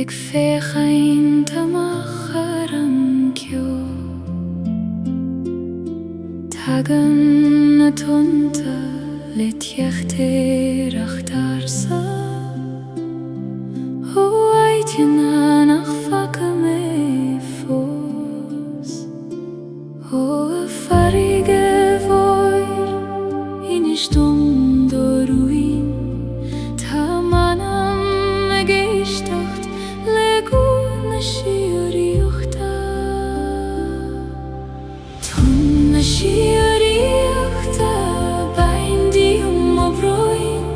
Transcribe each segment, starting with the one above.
Ag féchaint amach ar an cio, tagan na tonta le teachtéireacht arsa, ó aitina nach faca mé fós, ó a farige bhóir inis dom do ruin, tá manam a géisteacht le gún na Síoraíochta. Tonn na Síoraíochta baindíum ó bhróin,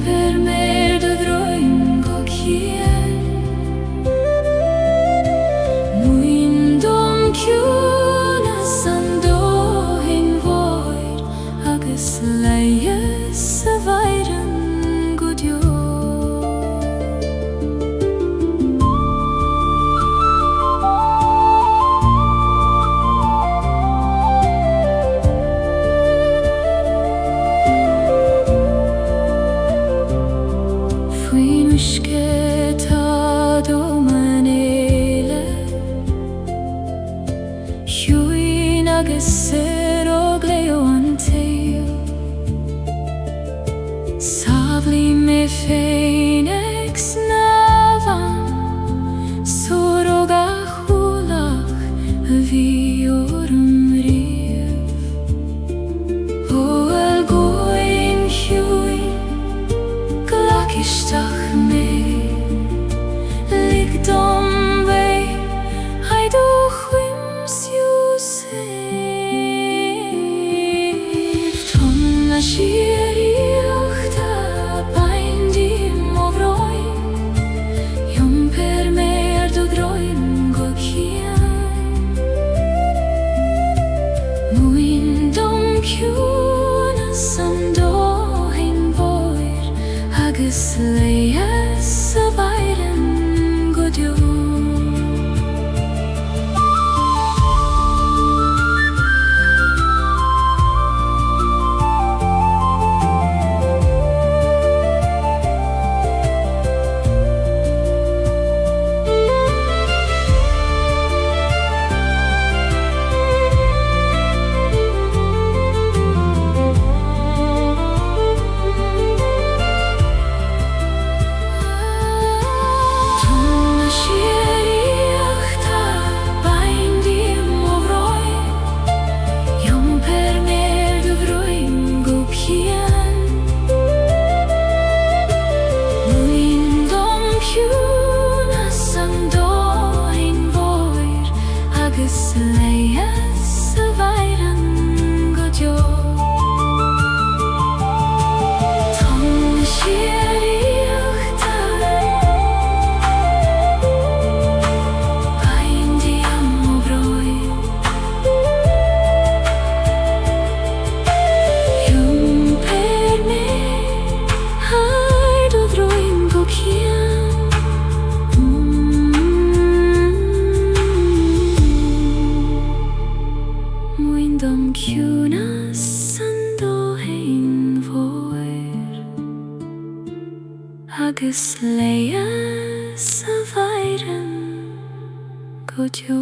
per mér do droim go chéan. Muin dom ciúna san dóthain mhóir, agus leias sa bhaireann go deo. Faoin uisce tá dom an éile, shiúin agus siróg leo an tail. Sabhlaí mé féin ag snávan, sóróg a chúlach a bhí orm riamh. Ó el góin shiúin glacaisteach mé, lig dom bhé haid ó chuimsiú saoibh. Tonn na Síoraíochta baindíum ó bhróin, per mér do droim go chéan. Muin dom ciúna san dóthain mhóir, agus leias sa bhaireann go deo. Agus leias sa bhaireann go deo. Tonn na Síoraíochta baindíum ó bhróin, per mér haid ó droim go chéan. Muin dom ciúna san dóthain mhóir, agus leias sa bhaireann go deo.